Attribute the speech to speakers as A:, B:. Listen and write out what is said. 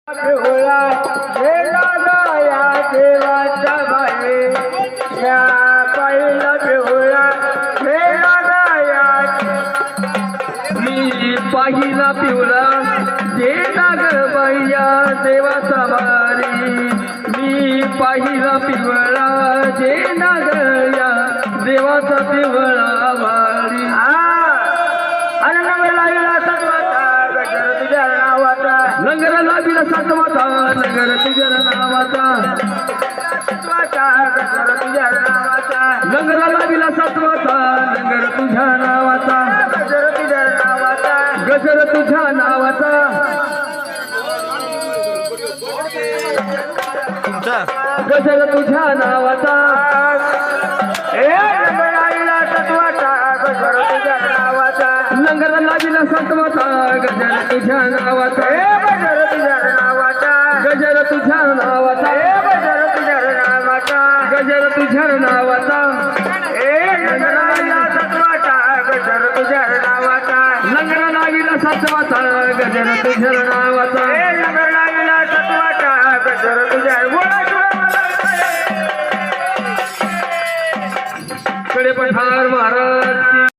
A: पिवळा गेला या देवाचा बाई या पहिला पिवळा गेला या
B: मी पाहिला पिवळा गेला ग बाया देवाचा वारी मी पाहिला पिवळा गेला ग या देवाचा पिवळा वारी
A: लंगर लागला सत्वाचा
B: लंगर तुझ्या नावाचा
A: गजर तुझ्या नावाचा
B: लंगर लागला सत्वाचा लंगर तुझ्या नावाचा
A: गजर तुझ्या नावाचा
B: गजर तुझ्या नावाचा गजर तुझ्या नावाचा
A: लागला सत्वाचा गजर तुझ्या नावाचा
B: लंगर लागला सत्वाचा गजर तुझ्या नावाचा
A: गजर तुझ्या नावाचा
B: गजर तुझ्या नावाचा
A: गजर तुझ्या नावाचा
B: गजर तुझ्या नावाचा
A: लागला सत्वाचा गजर तुझ्या नावाचा
B: लंगर लागला सत्वाचा गजर तुझ्या नावाचा
A: लागला सत्वाचा गजर तुझ्या
B: कडे पठार महाराज